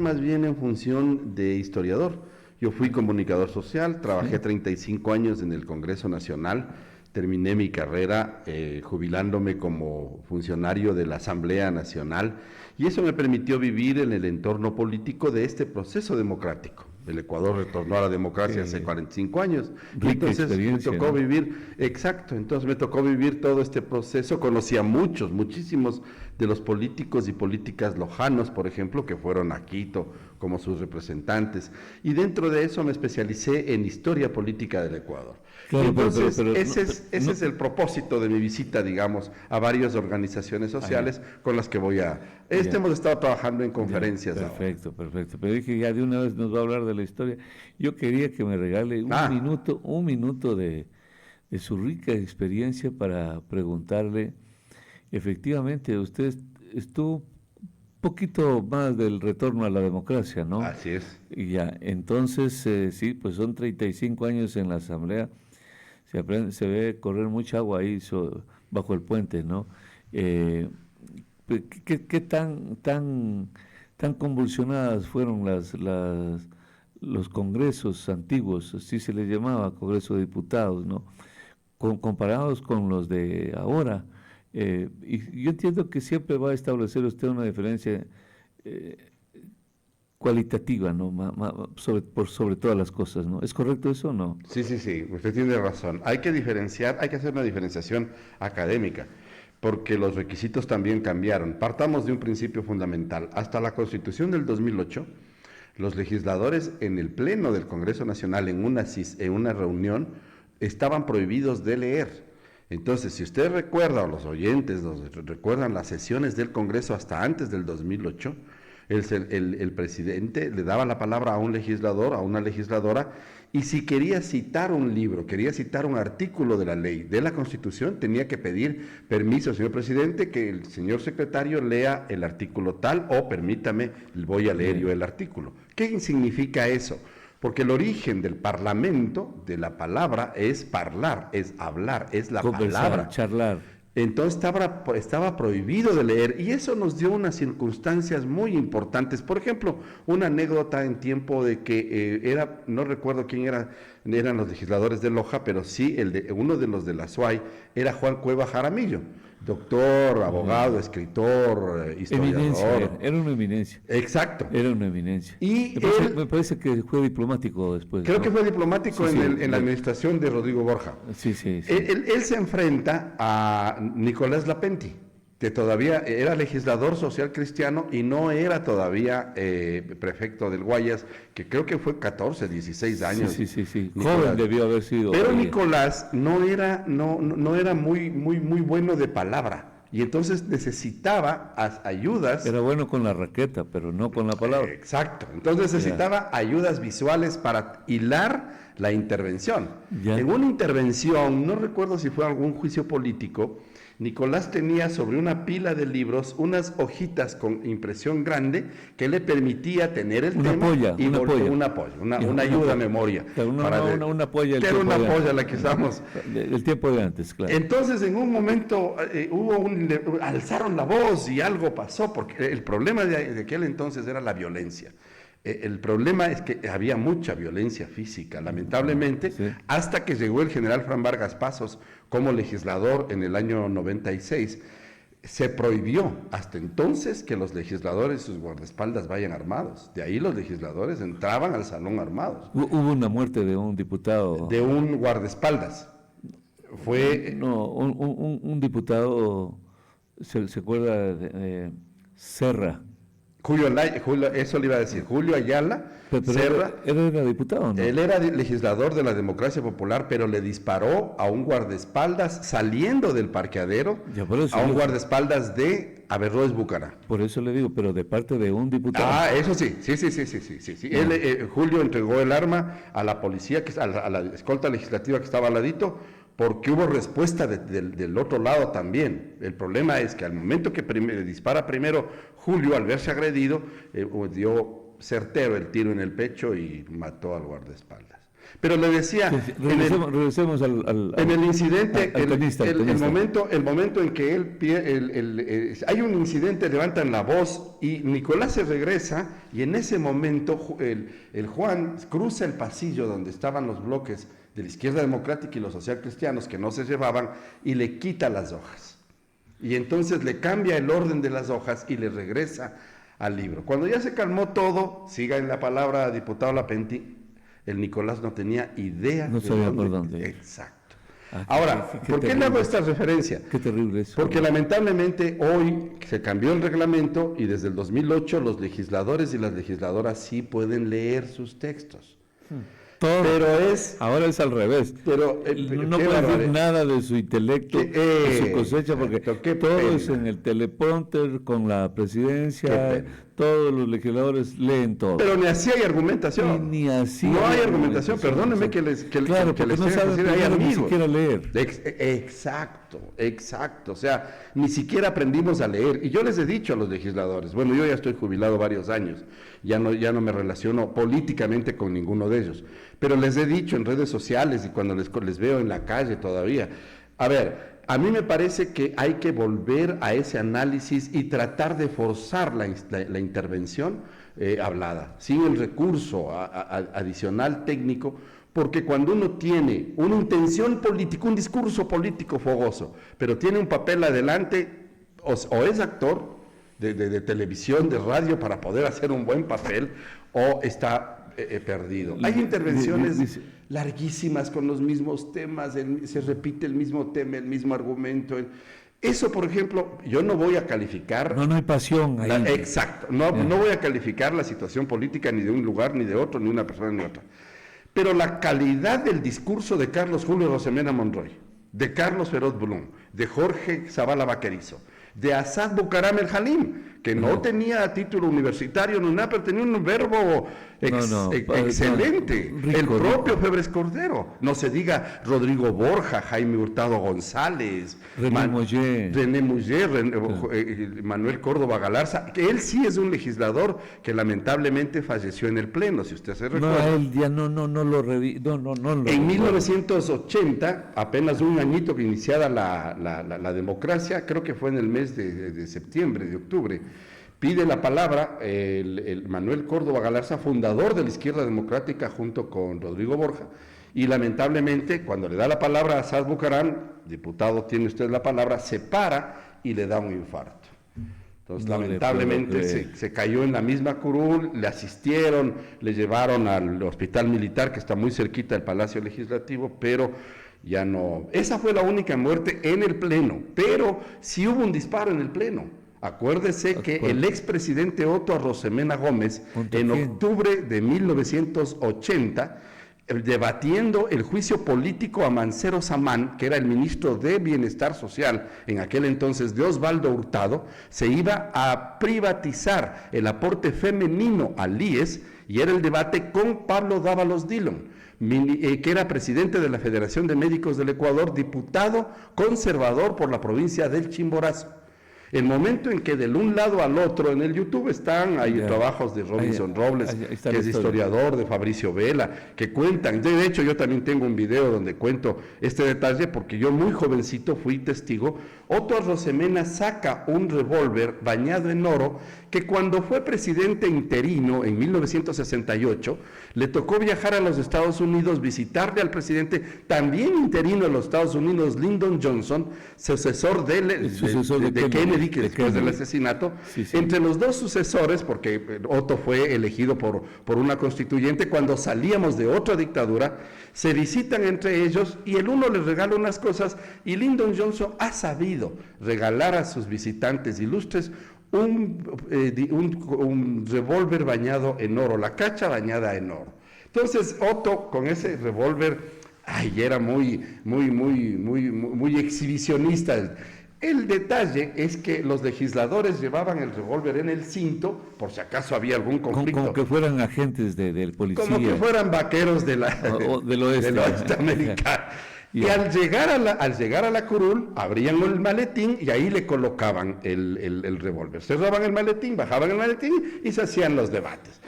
más bien en función de historiador. Yo fui comunicador social, trabajé 35 años en el Congreso Nacional, terminé mi carrera jubilándome como funcionario de la Asamblea Nacional y eso me permitió vivir en el entorno político de este proceso democrático. El Ecuador retornó a la democracia hace 45 años y entonces me tocó, ¿no?, vivir, exacto, entonces me tocó vivir todo este proceso. Conocí a muchísimos de los políticos y políticas lojanos, por ejemplo, que fueron a Quito como sus representantes, y dentro de eso me especialicé en historia política del Ecuador. Claro, Entonces, ese es el propósito de mi visita, digamos, a varias organizaciones sociales con las que voy a... hemos estado trabajando en conferencias. Perfecto. Pero dije, ya de una vez nos va a hablar de la historia. Yo quería que me regale un minuto de su rica experiencia para preguntarle, efectivamente, usted estuvo un poquito más del retorno a la democracia, ¿no? Así es. Y ya, entonces, sí, pues son 35 años en la Asamblea. Se ve correr mucha agua ahí bajo el puente, ¿no? ¿Qué tan convulsionadas fueron los congresos antiguos, así se les llamaba, Congreso de Diputados, ¿no? Comparados con los de ahora? Y yo entiendo que siempre va a establecer usted una diferencia cualitativa, ¿no? Sobre todas las cosas, ¿no? ¿Es correcto eso o no? Sí, usted tiene razón. Hay que hacer una diferenciación académica, porque los requisitos también cambiaron. Partamos de un principio fundamental. Hasta la Constitución del 2008, los legisladores en el Pleno del Congreso Nacional, en una reunión, estaban prohibidos de leer. Entonces, si usted recuerda, o los oyentes recuerdan las sesiones del Congreso hasta antes del 2008, el presidente le daba la palabra a un legislador, a una legisladora, y si quería citar un libro, quería citar un artículo de la ley, de la Constitución, tenía que pedir permiso, señor presidente, que el señor secretario lea el artículo tal, o permítame, voy a leer yo el artículo. ¿Qué significa eso? Porque el origen del parlamento, de la palabra, es parlar, es hablar, es la palabra. Charlar. Entonces estaba prohibido de leer, y eso nos dio unas circunstancias muy importantes. Por ejemplo, una anécdota en tiempo de que no recuerdo quién eran los legisladores de Loja, pero sí uno de los de la SUAY era Juan Cueva Jaramillo, doctor, abogado, escritor, historiador. Era una eminencia. Exacto. Era una eminencia. Y me parece que fue diplomático después. Creo que fue diplomático en la administración de Rodrigo Borja. Sí. Él se enfrenta a Nicolás Lapenti, que todavía era legislador social cristiano y no era todavía prefecto del Guayas, que creo que fue 14, 16 años. Sí. Joven debió haber sido. Pero Nicolás no era muy bueno de palabra, y entonces necesitaba ayudas. Era bueno con la raqueta, pero no con la palabra. Exacto. Entonces necesitaba ayudas visuales para hilar la intervención. En una intervención, no recuerdo si fue algún juicio político, Nicolás tenía sobre una pila de libros unas hojitas con impresión grande que le permitía tener el tema y una ayuda a memoria. Una polla. Que era una polla la que usamos. El tiempo de antes, claro. Entonces, en un momento alzaron la voz y algo pasó, porque el problema de aquel entonces era la violencia. El problema es que había mucha violencia física, lamentablemente, hasta que llegó el general Fran Vargas Pasos como legislador en el año 96. Se prohibió hasta entonces que los legisladores y sus guardaespaldas vayan armados. De ahí los legisladores entraban al salón armados. Hubo una muerte de un diputado. De un guardaespaldas. Un diputado, ¿se acuerda de Serra? Eso le iba a decir, Julio Ayala Serra. Él era diputado, ¿no? Él era legislador de la Democracia Popular, pero le disparó a un guardaespaldas saliendo del parqueadero, a un guardaespaldas de Averroes Bucará. Por eso le digo, pero de parte de un diputado. Eso sí. Julio entregó el arma a la policía, a la escolta legislativa que estaba al ladito, porque hubo respuesta del otro lado también. El problema es que al momento que dispara primero Julio, al verse agredido, dio certero el tiro en el pecho y mató al guardaespaldas. Pero le decía, Sí, regresemos al en el incidente, al tenista. el momento en que hay un incidente, levantan la voz y Nicolás se regresa y en ese momento el Juan cruza el pasillo donde estaban los bloques de la izquierda democrática y los socialcristianos que no se llevaban y le quita las hojas. Y entonces le cambia el orden de las hojas y le regresa al libro. Cuando ya se calmó todo, siga en la palabra diputado Lapenti, el Nicolás no tenía idea no sabía por dónde. Exacto. Ahora, ¿por qué le hago esta referencia? Qué terrible eso. Porque lamentablemente hoy se cambió el reglamento y desde el 2008 los legisladores y las legisladoras sí pueden leer sus textos. Todo. Pero ahora es al revés. Pero no puede decir nada de su intelecto, de su cosecha, porque todo es en el teleprompter, con la presidencia, todos los legisladores leen todo. Pero ni así hay argumentación. Ni así. No hay argumentación, perdónenme que les claro, que porque les no saben ni siquiera leer. Exacto. O sea, ni siquiera aprendimos a leer. Y yo les he dicho a los legisladores, bueno, yo ya estoy jubilado varios años, ya no me relaciono políticamente con ninguno de ellos, pero les he dicho en redes sociales y cuando les veo en la calle todavía, a ver, a mí me parece que hay que volver a ese análisis y tratar de forzar la intervención hablada, sin el recurso adicional técnico, porque cuando uno tiene una intención política, un discurso político fogoso, pero tiene un papel adelante, o es actor de televisión, de radio, para poder hacer un buen papel, o está perdido. Hay intervenciones larguísimas con los mismos temas, se repite el mismo tema, el mismo argumento. Eso, por ejemplo, yo no voy a calificar... No hay pasión ahí. Exacto. No voy a calificar la situación política ni de un lugar, ni de otro, ni de una persona, ni de otra. Pero la calidad del discurso de Carlos Julio Rosemena Monroy, de Carlos Feroz Blum, de Jorge Zavala Vaquerizo, de Asad Bucaram El Halim, que no tenía título universitario ni nada, pero tenía un verbo excelente. Rico, el propio Febres Cordero. No se diga Rodrigo Borja, Jaime Hurtado González, René Muller, Manuel Córdoba Galarza, que él sí es un legislador que lamentablemente falleció en el Pleno, si usted se recuerda. No, él ya no lo En 1980, apenas un añito que iniciada la democracia, creo que fue en el mes de septiembre, de octubre, pide la palabra el Manuel Córdoba Galarza, fundador de la Izquierda Democrática junto con Rodrigo Borja, y lamentablemente cuando le da la palabra a Asad Bucaram, diputado, tiene usted la palabra, se para y le da un infarto. Entonces lamentablemente se cayó en la misma curul, le asistieron, le llevaron al hospital militar que está muy cerquita del Palacio Legislativo, pero ya no. Esa fue la única muerte en el Pleno, pero sí hubo un disparo en el Pleno. Acuérdese que el expresidente Otto Rosemena Gómez, en octubre de 1980, debatiendo el juicio político a Mancero Samán, que era el ministro de Bienestar Social en aquel entonces de Osvaldo Hurtado, se iba a privatizar el aporte femenino al IES, y era el debate con Pablo Dávalos Dillon, que era presidente de la Federación de Médicos del Ecuador, diputado conservador por la provincia del Chimborazo. El momento en que del un lado al otro, en el YouTube hay trabajos de Robinson Robles, que es historiador, de Fabricio Vela, que cuentan, de hecho yo también tengo un video donde cuento este detalle, porque yo muy jovencito fui testigo. Otto Rosemena saca un revólver bañado en oro, que cuando fue presidente interino en 1968, le tocó viajar a los Estados Unidos, visitarle al presidente, también interino en los Estados Unidos, Lyndon Johnson, sucesor de Kennedy, que después del asesinato. Entre los dos sucesores, porque Otto fue elegido por una constituyente, cuando salíamos de otra dictadura, se visitan entre ellos y el uno les regala unas cosas, y Lyndon Johnson ha sabido regalar a sus visitantes ilustres un revólver bañado en oro, la cacha bañada en oro. Entonces Otto con ese revólver, era muy exhibicionista. El detalle es que los legisladores llevaban el revólver en el cinto, por si acaso había algún conflicto. Como que fueran agentes del policía. Como que fueran vaqueros del oeste americano. Y al llegar a la curul, abrían el maletín y ahí le colocaban el revólver. Cerraban el maletín, bajaban el maletín y se hacían los debates.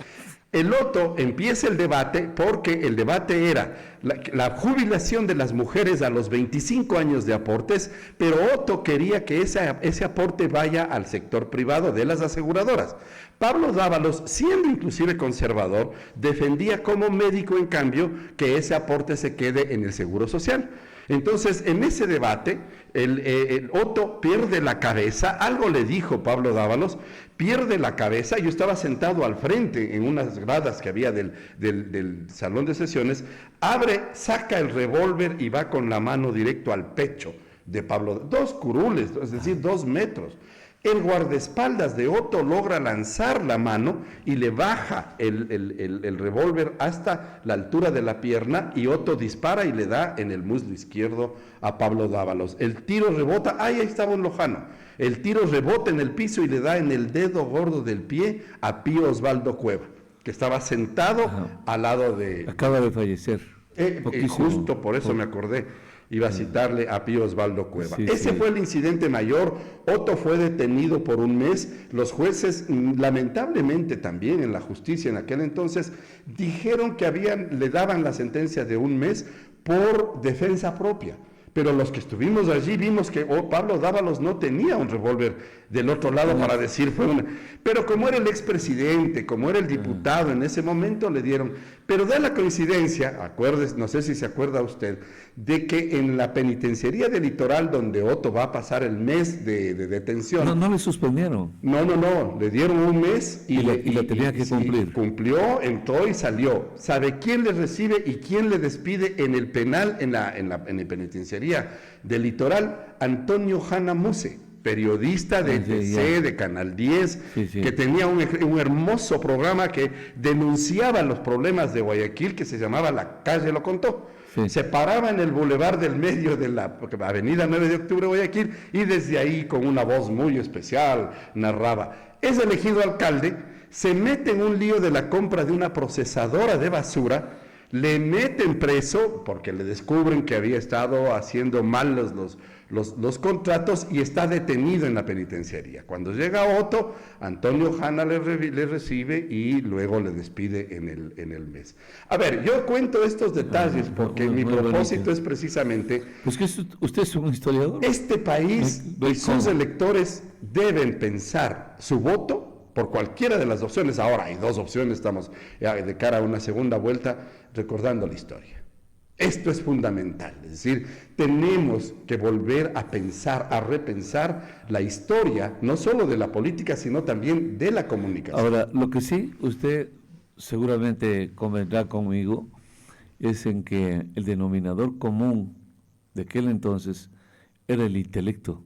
El Otto empieza el debate porque el debate era la jubilación de las mujeres a los 25 años de aportes, pero Otto quería que ese aporte vaya al sector privado de las aseguradoras. Pablo Dávalos, siendo inclusive conservador, defendía como médico, en cambio, que ese aporte se quede en el Seguro Social. Entonces, en ese debate, el Otto pierde la cabeza, algo le dijo Pablo Dávalos, pierde la cabeza. Yo estaba sentado al frente en unas gradas que había del salón de sesiones, abre, saca el revólver y va con la mano directo al pecho de Pablo, 2 curules, es decir, 2 metros. El guardaespaldas de Otto logra lanzar la mano y le baja el revólver hasta la altura de la pierna, y Otto dispara y le da en el muslo izquierdo a Pablo Dávalos. El tiro rebota, ahí estaba un lojano, el tiro rebota en el piso y le da en el dedo gordo del pie a Pío Osvaldo Cueva, que estaba sentado al lado de... Acaba de fallecer. Justo por eso me acordé. Iba a citarle a Pío Osvaldo Cueva. Sí, Ese fue el incidente mayor. Otto fue detenido por un mes. Los jueces, lamentablemente también en la justicia en aquel entonces, dijeron que le daban la sentencia de un mes por defensa propia. Pero los que estuvimos allí vimos que Pablo Dávalos no tenía un revólver del otro lado para decir fue una... Pero como era el expresidente, como era el diputado en ese momento, le dieron... Pero da la coincidencia, acuérdese, no sé si se acuerda usted, de que en la penitenciaría del Litoral, donde Otto va a pasar el mes de detención... No le suspendieron. No, le dieron un mes y le tenía que cumplir. Cumplió, entró y salió. ¿Sabe quién le recibe y quién le despide en el penal, en el penitenciaría del Litoral? Antonio Hanna Muse, periodista de TC, de Canal 10, que tenía un hermoso programa que denunciaba los problemas de Guayaquil, que se llamaba La Calle Lo Contó. Se paraba en el bulevar del medio de la avenida 9 de octubre Guayaquil, y desde ahí, con una voz muy especial, narraba. Es elegido alcalde, se mete en un lío de la compra de una procesadora de basura, le meten preso porque le descubren que había estado haciendo mal los contratos, y está detenido en la penitenciaría. Cuando llega Otto, Antonio Hanna le recibe y luego le despide en el mes. A ver, yo cuento estos detalles porque mi propósito es precisamente... Pues que usted es un historiador. Este país y sus electores deben pensar su voto por cualquiera de las opciones. Ahora hay 2 opciones, estamos de cara a una segunda vuelta, recordando la historia. Esto es fundamental, es decir, tenemos que volver a pensar, a repensar la historia, no solo de la política, sino también de la comunicación. Ahora, lo que sí, usted seguramente convendrá conmigo, es en que el denominador común de aquel entonces era el intelecto,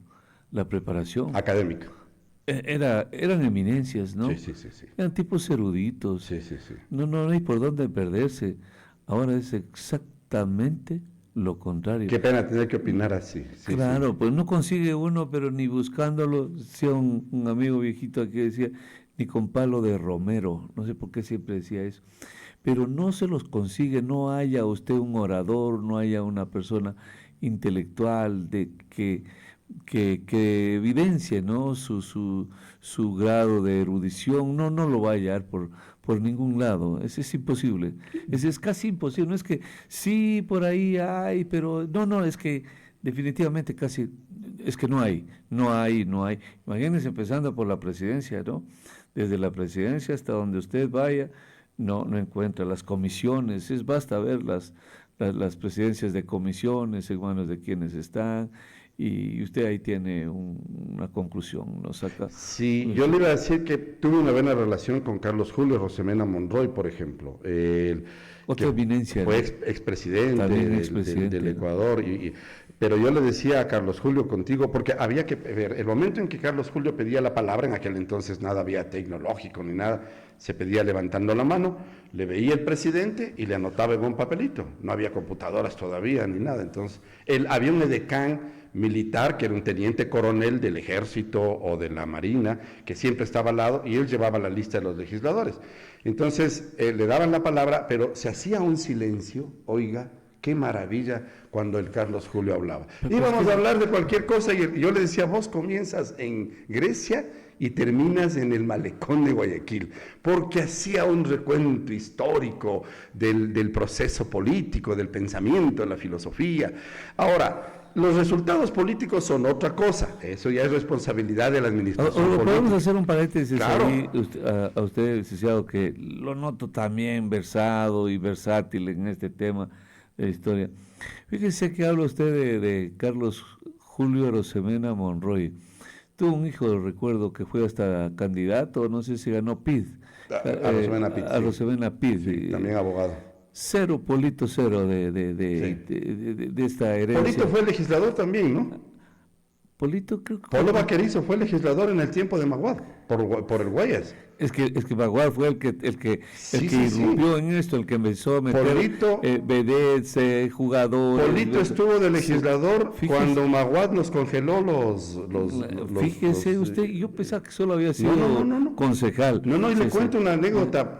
la preparación. Académica. Eran eminencias, ¿no? Sí. Eran tipos eruditos. Sí. No hay por dónde perderse. Ahora es exactamente lo contrario. Qué pena tener que opinar así. Claro, pues no consigue uno, pero ni buscándolo, decía un amigo viejito aquí, decía, ni con palo de romero, no sé por qué siempre decía eso, pero no se los consigue, no haya usted un orador, no haya una persona intelectual que evidencie, ¿no?, su grado de erudición, no lo va a hallar por ningún lado. Es imposible, es casi imposible. No es que sí, por ahí hay, pero no, es que definitivamente casi, es que no hay. Imagínense, empezando por la presidencia, ¿no? Desde la presidencia hasta donde usted vaya, no encuentra las comisiones, basta ver las presidencias de comisiones en manos de quienes están, y usted ahí tiene una conclusión, ¿no? Saca. Sí, yo le iba a decir que tuve una buena relación con Carlos Julio Rosemena Monroy, por ejemplo. Otra eminencia. Fue expresidente del Ecuador, pero yo le decía a Carlos Julio, contigo, porque había que ver, el momento en que Carlos Julio pedía la palabra, en aquel entonces nada había tecnológico ni nada, se pedía levantando la mano, le veía el presidente y le anotaba en un papelito, no había computadoras todavía ni nada, entonces había un edecán militar que era un teniente coronel del ejército o de la marina, que siempre estaba al lado, y él llevaba la lista de los legisladores. Entonces le daban la palabra, pero se hacía un silencio, oiga, qué maravilla cuando el Carlos Julio hablaba. Íbamos a hablar de cualquier cosa y yo le decía, vos comienzas en Grecia y terminas en el malecón de Guayaquil, porque hacía un recuento histórico del proceso político, del pensamiento, de la filosofía. Ahora, los resultados políticos son otra cosa, eso ya es responsabilidad de la administración política. Podemos hacer un paréntesis claro. ahí, a usted, licenciado, que lo noto también versado y versátil en este tema de historia. Fíjese que habla usted de Carlos Julio Arosemena Monroy. Tuvo un hijo, recuerdo, que fue hasta candidato, no sé si ganó PID. Arosemena PID. Arosemena PID. Sí, también abogado. Cero, Polito cero de esta herencia. Polito fue legislador también, ¿no? Polito creo que... Polo Vaquerizo fue legislador en el tiempo de Maguad, por el Guayas. Es que Maguad fue el que irrumpió en esto, el que empezó a meter Polito, vedettes, jugadores. Polito estuvo de legislador cuando Maguad nos congeló Fíjese usted, yo pensaba que solo había sido concejal. No, y le cuento una anécdota.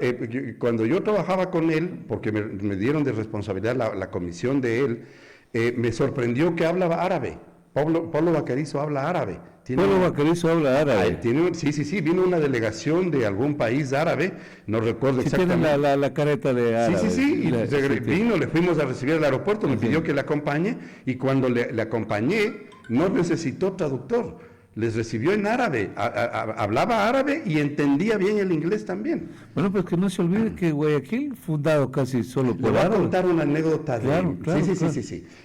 Cuando yo trabajaba con él, porque me dieron de responsabilidad la comisión de él, me sorprendió que hablaba árabe. Pablo Vaquerizo habla árabe. Pablo Vaquerizo habla árabe. Sí, vino una delegación de algún país árabe, no recuerdo exactamente. Tiene la careta de árabe. Sí, vino, le fuimos a recibir al aeropuerto, me pidió que le acompañe, y cuando le acompañé, no necesitó traductor. Les recibió en árabe, hablaba árabe y entendía bien el inglés también. Bueno, pues que no se olvide que Guayaquil, fundado casi solo por árabe. Le voy a contar una anécdota claro.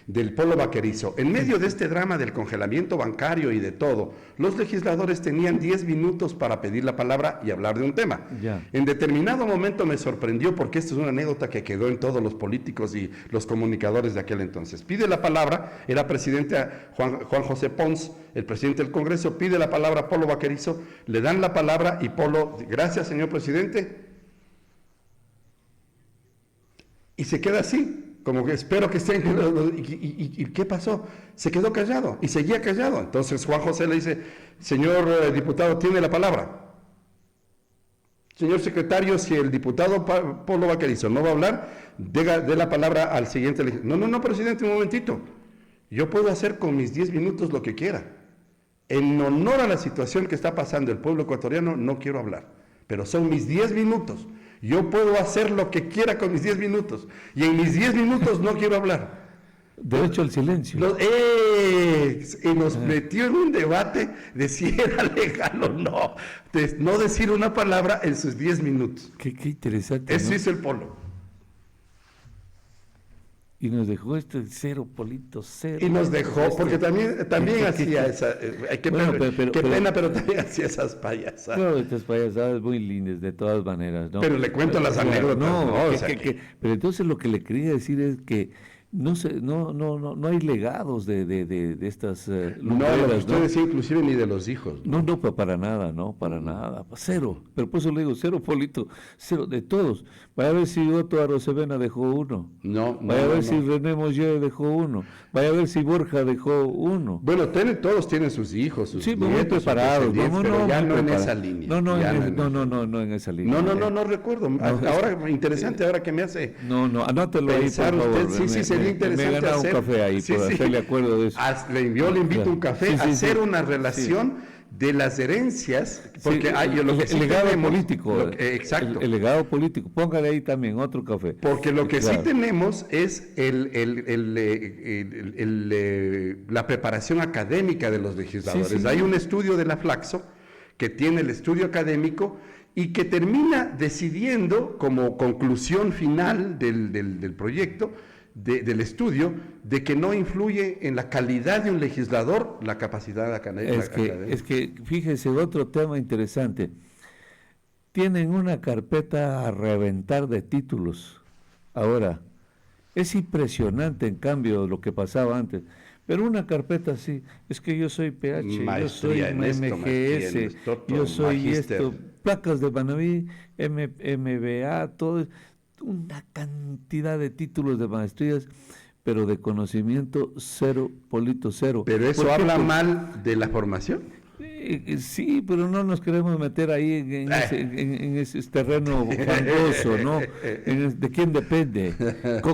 Del Polo Vaquerizo. En medio de este drama del congelamiento bancario y de todo, los legisladores tenían 10 minutos para pedir la palabra y hablar de un tema. Ya. En determinado momento me sorprendió, porque esta es una anécdota que quedó en todos los políticos y los comunicadores de aquel entonces. Pide la palabra, era presidente Juan José Pons, el presidente del Congreso, pide la palabra a Polo Vaquerizo, le dan la palabra y Polo, gracias señor presidente, y se queda así, como que espero que estén, ¿y qué pasó? Se quedó callado, y seguía callado. Entonces Juan José le dice, señor diputado, tiene la palabra. Señor secretario, si el diputado Polo Vaquerizo no va a hablar, dé la palabra al siguiente. No, presidente, un momentito, yo puedo hacer con mis 10 minutos lo que quiera. En honor a la situación que está pasando el pueblo ecuatoriano, no quiero hablar, pero son mis 10 minutos. Yo puedo hacer lo que quiera con mis 10 minutos, y en mis 10 minutos no quiero hablar. Derecho al silencio. Y nos metió en un debate de si era legal o no, de no decir una palabra en sus 10 minutos. Qué interesante. Eso hizo el Polo. Y nos dejó cero, Polito, cero. Y nos dejó, porque también hacía esa, qué pena, pero también hacía esas payasadas. Claro, estas payasadas muy lindas, de todas maneras, ¿no? Pero le cuento las anécdotas. Pero entonces lo que le quería decir es que no hay legados de estas lumbreras, no, lo que usted decía, inclusive ni de los hijos. No, para nada, para nada, cero. Pero por eso le digo, cero, Polito, cero de todos. Vaya a ver si Otto Arosemena dejó uno. Vaya a ver si René Moller dejó uno. Vaya a ver si Borja dejó uno. Bueno, todos tienen sus hijos, sus nietos, muy preparados, pero ya no en esa línea. No en esa línea. No recuerdo. Ahora, interesante, ahora que me hace. Anótelo ahí, por favor. Sí, sería interesante. Me he ganado un café ahí, por hacerle acuerdo de eso. Yo le invito un café a hacer una relación de las herencias, porque el legado político. Exacto. El legado político. Póngale ahí también otro café. Porque lo que sí tenemos es la preparación académica de los legisladores. Hay un estudio de la Flaxo que tiene el estudio académico y que termina decidiendo como conclusión final del proyecto, del estudio, de que no influye en la calidad de un legislador la capacidad académica. Es que fíjese, otro tema interesante. Tienen una carpeta a reventar de títulos. Ahora, es impresionante en cambio lo que pasaba antes. Pero una carpeta así, es que yo soy PH, yo soy MGS, yo soy magister. Esto, placas de Manaví, MBA, todo, una cantidad de títulos de maestrías, pero de conocimiento cero, Polito, cero. ¿Pero eso habla mal de la formación? Sí, pero no nos queremos meter ahí en ese terreno fangoso, ¿no? ¿De quién depende?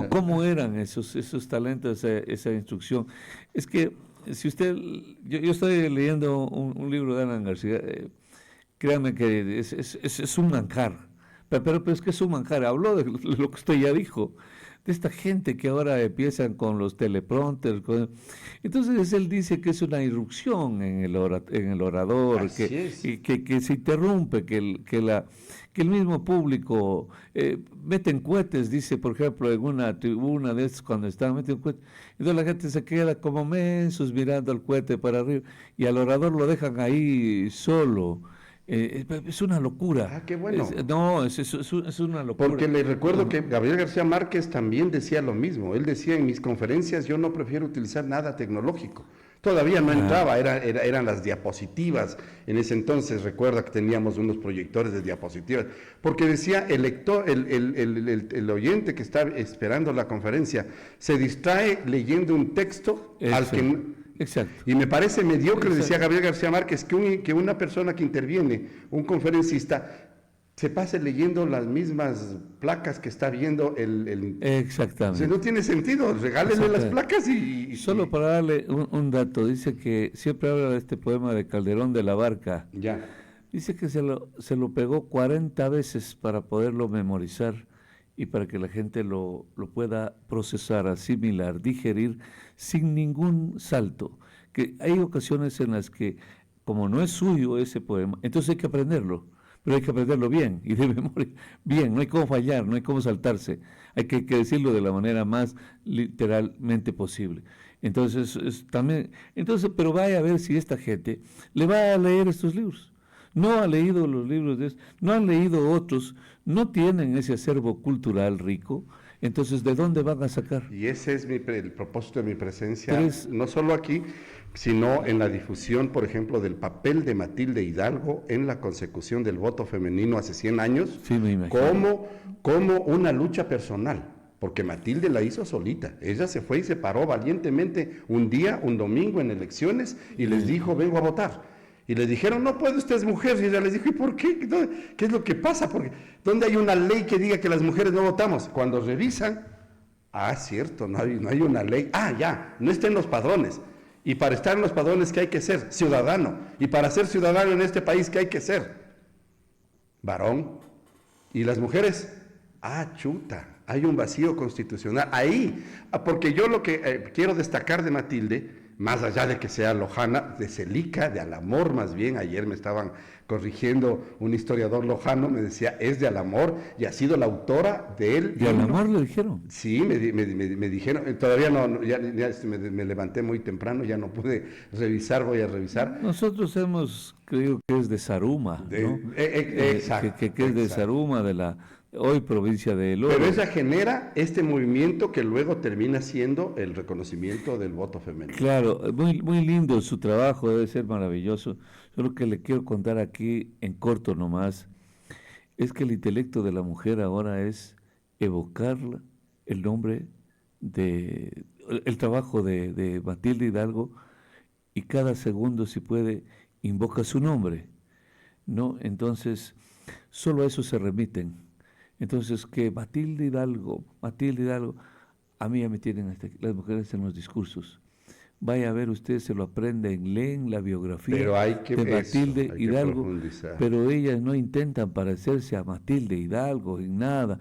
¿Cómo eran esos talentos, esa instrucción? Es que si usted, yo estoy leyendo un libro de Alan García, créanme que es un manjar, pero es que es un manjar. Habló de lo que usted ya dijo, de esta gente que ahora empiezan con los teleprompters. Entonces él dice que es una irrupción en el orador, que se interrumpe, que el mismo público meten cohetes, dice, por ejemplo, en una tribuna de estos cuando están metiendo cohetes, entonces la gente se queda como mensos mirando al cohete para arriba y al orador lo dejan ahí solo. Es una locura. Ah, qué bueno. Es una locura. Porque le recuerdo que Gabriel García Márquez también decía lo mismo. Él decía en mis conferencias, yo no prefiero utilizar nada tecnológico. Todavía no entraba, eran las diapositivas. En ese entonces recuerda que teníamos unos proyectores de diapositivas. Porque decía el lector, el oyente que está esperando la conferencia, se distrae leyendo un texto al que... Exacto. Y me parece mediocre, decía Gabriel García Márquez, que una persona que interviene, un conferencista, se pase leyendo las mismas placas que está viendo Exactamente. O sea, no tiene sentido, regálenle las placas y... Solo para darle un dato, dice que siempre habla de este poema de Calderón de la Barca. Ya. Dice que se lo pegó 40 veces para poderlo memorizar y para que la gente lo pueda procesar, asimilar, digerir sin ningún salto. Que hay ocasiones en las que, como no es suyo ese poema, entonces hay que aprenderlo, pero hay que aprenderlo bien y de memoria, bien, no hay cómo fallar, no hay cómo saltarse, hay que decirlo de la manera más literalmente posible. Entonces, pero vaya a ver si esta gente le va a leer estos libros. No ha leído los libros de estos, no han leído otros, no tienen ese acervo cultural rico, entonces ¿de dónde van a sacar? Y ese es el propósito de mi presencia, no solo aquí, sino en la difusión, por ejemplo, del papel de Matilde Hidalgo en la consecución del voto femenino hace 100 años, sí, me imagino. como una lucha personal. Porque Matilde la hizo solita. Ella se fue y se paró valientemente un domingo en elecciones y les dijo, vengo a votar. Y le dijeron, no puede, usted es mujer. Y ella les dijo, ¿y por qué? ¿Qué es lo que pasa? Porque ¿dónde hay una ley que diga que las mujeres no votamos? Cuando revisan, cierto, no hay una ley. Ya, no está en los padrones. Y para estar en los padrones, ¿qué hay que ser? Ciudadano. Y para ser ciudadano en este país, ¿qué hay que ser? Varón. ¿Y las mujeres? Chuta, hay un vacío constitucional. Ahí, porque yo lo que quiero destacar de Matilde, más allá de que sea lojana, de Celica, de Alamor más bien, ayer me estaban corrigiendo un historiador lojano, me decía, es de Alamor y ha sido la autora de él. ¿De Alamor le dijeron? Sí, me dijeron, todavía no, ya me levanté muy temprano, ya no pude revisar, voy a revisar. Nosotros hemos creído que es de Zaruma, ¿no? Exacto. Que es de Zaruma, de la hoy provincia de El Oro. Pero ella genera este movimiento que luego termina siendo el reconocimiento del voto femenino. Claro, muy lindo su trabajo, debe ser maravilloso. Yo lo que le quiero contar aquí en corto nomás es que el intelecto de la mujer ahora es evocar el nombre el trabajo de Matilde Hidalgo y cada segundo, si puede, invoca su nombre, ¿no? Entonces, solo a eso se remiten. Entonces, que Matilde Hidalgo, a mí ya me tienen las mujeres en los discursos. Vaya a ver usted, se lo aprenden, leen la biografía de Matilde Hidalgo, pero ellas no intentan parecerse a Matilde Hidalgo en nada.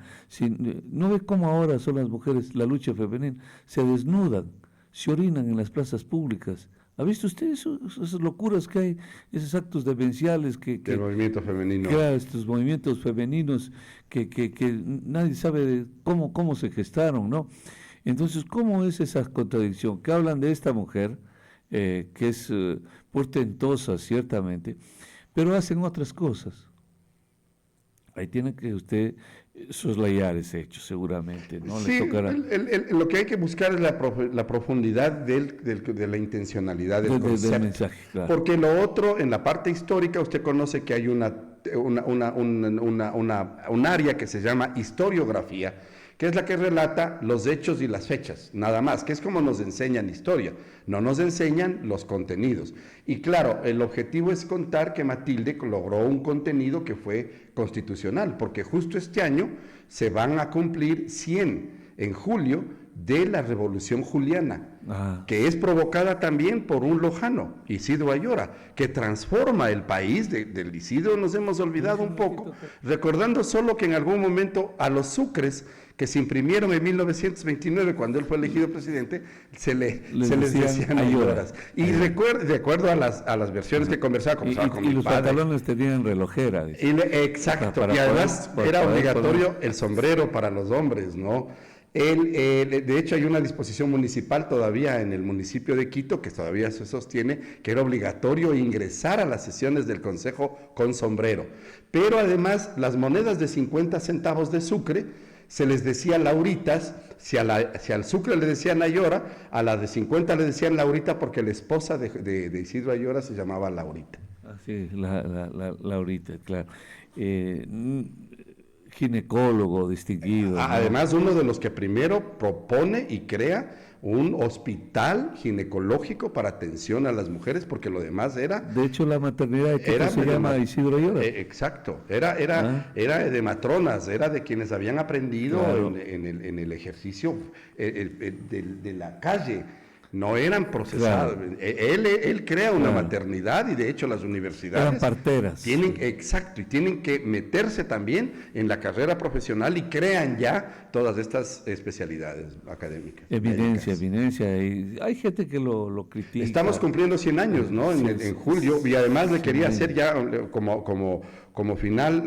¿No ve cómo ahora son las mujeres, la lucha femenina? Se desnudan, se orinan en las plazas públicas. ¿Ha visto usted esas locuras que hay, esos actos demenciales del movimiento femenino? Claro, estos movimientos femeninos que nadie sabe cómo se gestaron, ¿no? Entonces, ¿cómo es esa contradicción? Que hablan de esta mujer, que es portentosa, ciertamente, pero hacen otras cosas. Ahí tiene que usted soslayar ese hecho, seguramente, ¿no? Sí, le tocará. Lo que hay que buscar es la profundidad de la intencionalidad del concepto. Del mensaje, claro. Porque lo otro, en la parte histórica, usted conoce que hay un área que se llama historiografía, que es la que relata los hechos y las fechas, nada más, que es como nos enseñan historia, no nos enseñan los contenidos. Y claro, el objetivo es contar que Matilde logró un contenido que fue constitucional, porque justo este año se van a cumplir 100 en julio de la Revolución Juliana, que es provocada también por un lojano, Isidro Ayora, que transforma el país. Del Isidro nos hemos olvidado un poco, recordando solo que en algún momento a los sucres que se imprimieron en 1929, cuando él fue elegido presidente, se les decían Ayoras. Y de acuerdo a las versiones que conversaba con mi padre. Y los pantalones tenían relojera. Exacto, y además era obligatorio el sombrero para los hombres, ¿no? De hecho, hay una disposición municipal todavía en el municipio de Quito, que todavía se sostiene, que era obligatorio ingresar a las sesiones del Consejo con sombrero. Pero además, las monedas de 50 centavos de sucre se les decía lauritas. Si al sucre le decían Ayora, a la de 50 le decían Laurita, porque la esposa de Isidro Ayora se llamaba Laurita. Así, la Laurita, claro. Ginecólogo distinguido. Además, uno de los que primero propone y crea un hospital ginecológico para atención a las mujeres, porque lo demás era... De hecho, la maternidad de Quito se llama Isidro Ayora. Exacto, era de matronas, era de quienes habían aprendido, claro, en el ejercicio de la calle. No eran procesados. Claro. Él crea una maternidad, y de hecho las universidades eran parteras. Exacto, y tienen que meterse también en la carrera profesional y crean ya todas estas especialidades académicas. Eminencia. Y hay gente que lo critica. Estamos cumpliendo 100 años, ¿no? En julio, y además le quería hacer ya como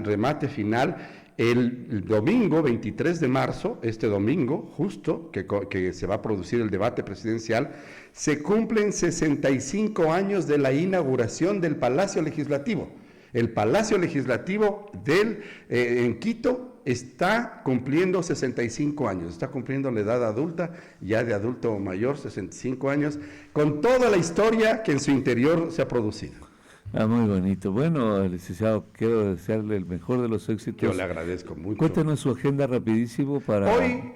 remate final. El domingo 23 de marzo, este domingo, justo, que se va a producir el debate presidencial, se cumplen 65 años de la inauguración del Palacio Legislativo. El Palacio Legislativo en Quito está cumpliendo 65 años, está cumpliendo la edad adulta, ya de adulto mayor, 65 años, con toda la historia que en su interior se ha producido. Muy bonito. Bueno, licenciado, quiero desearle el mejor de los éxitos. Yo le agradezco mucho. Cuéntenos su agenda rapidísimo para... Hoy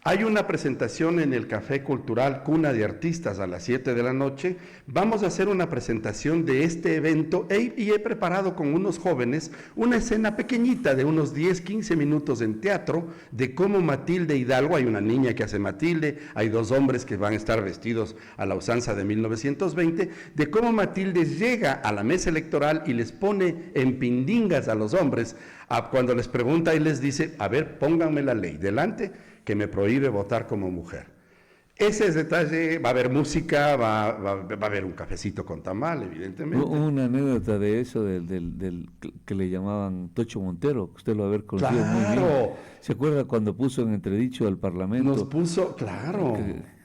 hay una presentación en el Café Cultural Cuna de Artistas a las 7 de la noche. Vamos a hacer una presentación de este evento y he preparado con unos jóvenes una escena pequeñita de unos 10, 15 minutos en teatro de cómo Matilde Hidalgo, hay una niña que hace Matilde, hay dos hombres que van a estar vestidos a la usanza de 1920, de cómo Matilde llega a la mesa electoral y les pone en pindingas a los hombres, cuando les pregunta y les dice, a ver, pónganme la ley delante, que me prohíbe votar como mujer. Ese es detalle. Va a haber música, va a haber un cafecito con tamal, evidentemente. Una anécdota de eso, del que le llamaban Tocho Montero, que usted lo haber conocido muy bien. ¿Se acuerda cuando puso en entredicho al Parlamento? Nos puso, claro.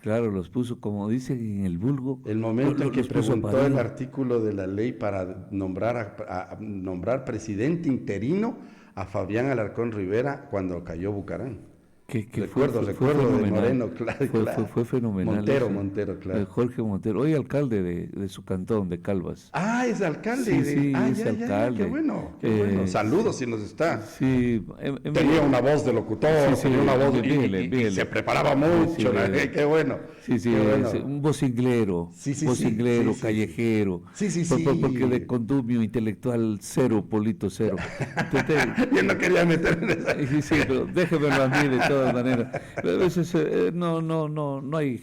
Claro, los puso, como dice en el vulgo. El momento en que preguntó el artículo de la ley para nombrar presidente interino a Fabián Alarcón Rivera cuando cayó Bucarán. Recuerdo de Moreno, claro. Fue fenomenal. Montero, claro. Jorge Montero, hoy alcalde de su cantón, de Calvas. Es alcalde. Sí, es alcalde. Qué bueno. Saludos si nos está. Sí. Tenía una voz de locutor, tenía una voz y se preparaba mucho. Qué bueno. Sí, bueno. Un vocinglero, callejero. Porque de condumio intelectual cero, polito cero. Yo no quería meterme en esa. Sí, pero déjemelo a mí de todas maneras. A veces no hay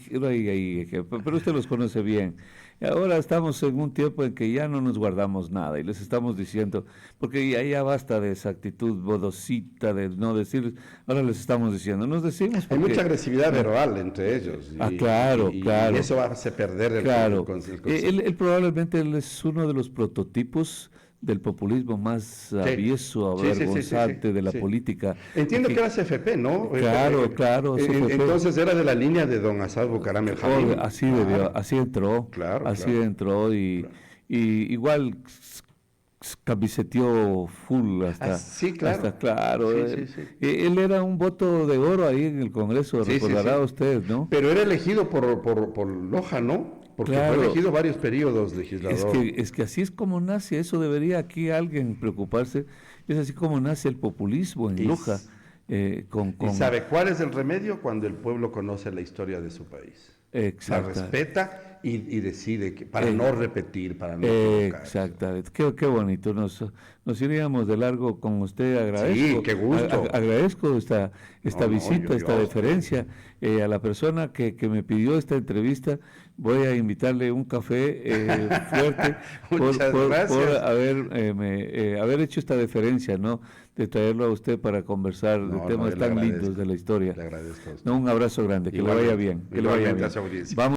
ahí ejemplo, pero usted los conoce bien. Y ahora estamos en un tiempo en que ya no nos guardamos nada y les estamos diciendo, porque ya basta de esa actitud bodosita de no decir, ahora les estamos diciendo, nos decimos porque... Hay mucha agresividad verbal entre ellos. Claro. Y eso hace perder el concepto. Él probablemente es uno de los prototipos del populismo más avieso, avergonzante de la política. Entiendo que era CFP, ¿no? Claro. CFP. Entonces era de la línea de don Asad Bucaram el Jamín. Así entró. Entró y igual camiseteó full hasta... Él era un voto de oro ahí en el Congreso, recordará usted, ¿no? Pero era elegido por Loja, ¿no? Porque fue elegido varios periodos legislador. Es que así es como nace, eso debería aquí alguien preocuparse, es así como nace el populismo en Loja. ¿Y sabe cuál es el remedio? Cuando el pueblo conoce la historia de su país. La respeta y decide que para no repetir, para no equivocarse. Exactamente, qué bonito, nos iríamos de largo con usted, agradezco. Sí, qué gusto. Agradezco esta visita, esta deferencia. A la persona que me pidió esta entrevista, voy a invitarle un café fuerte por haber hecho esta deferencia, ¿no? De traerlo a usted para conversar de temas tan lindos de la historia. Le agradezco a usted. No, un abrazo grande, que le vaya bien. Que le vaya bien. Vamos